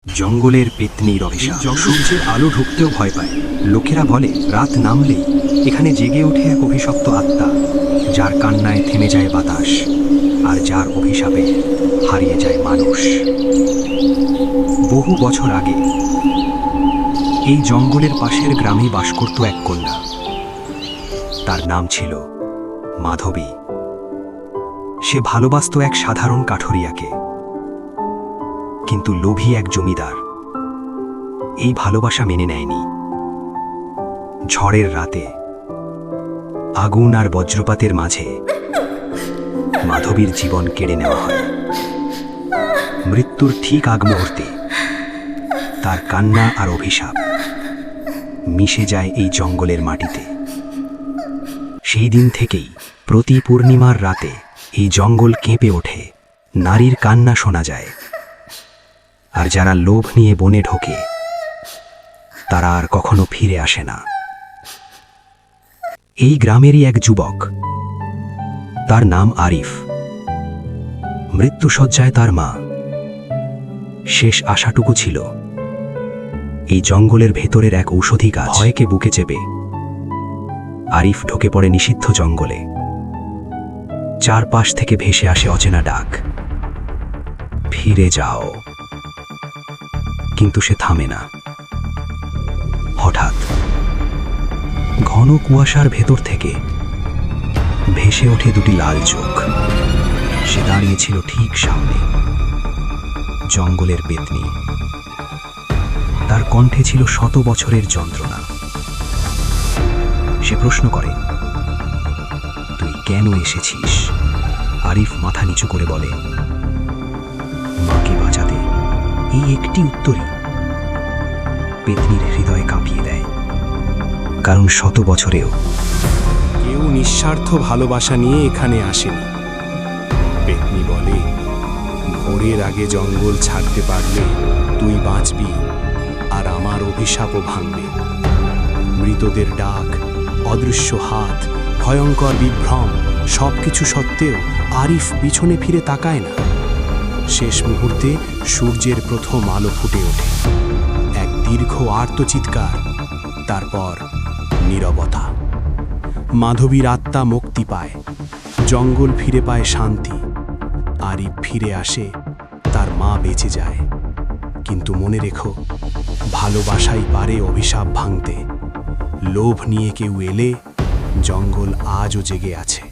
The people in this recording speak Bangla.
জঙ্গলের পেতনির অভিশাপ। সূর্যের আলো ঢুকতেও ভয় পায়। লোকেরা বলে রাত নামলেই এখানে জেগে ওঠে এক অভিশপ্ত আত্মা, যার কান্নায় থেমে যায় বাতাস আর যার অভিশাপে হারিয়ে যায় মানুষ। বহু বছর আগে এই জঙ্গলের পাশের গ্রামে বাস করত এক কন্যা। তার নাম ছিল মাধবী। সে ভালোবাসত এক সাধারণ কাঠুরিয়াকে, কিন্তু লোভী এক জমিদার এই ভালোবাসা মেনে নেয়নি। ঝড়ের রাতে আগুন আর বজ্রপাতের মাঝে মাধবীর জীবন কেড়ে নেওয়া হয়। মৃত্যুর ঠিক আগ মুহূর্তে তার কান্না আর অভিশাপ মিশে যায় এই জঙ্গলের মাটিতে। সেই দিন থেকেই প্রতি পূর্ণিমার রাতে এই জঙ্গল কেঁপে ওঠে, নারীর কান্না শোনা যায়। আর যারা লোভ নিয়ে বনে ঢোকে তারা আর কখনো ফিরে আসে না। এই গ্রামেরই এক যুবক, তার নাম আরিফ। মৃত্যুশয্যায় তার মা। শেষ আশাটুকু ছিল এই জঙ্গলের ভেতরের এক ঔষধি গাছ। ভয়কে বুকে চেপে আরিফ ঢোকে পড়ে নিষিদ্ধ জঙ্গলে। চারপাশ থেকে ভেসে আসে অচেনা ডাক, ফিরে যাও। কিন্তু সে থামে না। হঠাৎ ঘন কুয়াশার ভেতর থেকে ভেসে ওঠে দুটি লাল চোখ। সে দাঁড়িয়েছিল ঠিক সামনে, জঙ্গলের পেতনি। তার কণ্ঠে ছিল শত বছরের যন্ত্রণা। সে প্রশ্ন করে, তুই কেন এসেছিস? আরিফ মাথা নিচু করে বলে, মাকে বাঁচাতে। এই একটি উত্তরই পেতনির হৃদয় কাঁপিয়ে দেয়। কারণ শত বছরেও কেউ নিঃস্বার্থ ভালোবাসা নিয়ে এখানে আসেনি। পেতনি বলে, ভোরের আগে জঙ্গল ছাড়তে পারলে তুই বাঁচবি আর আমার অভিশাপও ভাঙবে। মৃতদের ডাক, অদৃশ্য হাত, ভয়ঙ্কর বিভ্রম সবকিছু সত্ত্বেও আরিফ পিছনে ফিরে তাকায় না। শেষ মুহূর্তে সূর্যের প্রথম আলো ফুটে ওঠে। এক দীর্ঘ আর্তচিৎকার, তারপর নীরবতা। মাধবীর আত্মা মুক্তি পায়, জঙ্গল ফিরে পায় শান্তি। আরিফ ফিরে আসে, তার মা বেঁচে যায়। কিন্তু মনে রেখো, ভালোবাসাই পারে অভিশাপ ভাঙতে। লোভ নিয়ে কেউ এলে জঙ্গল আজও জেগে আছে।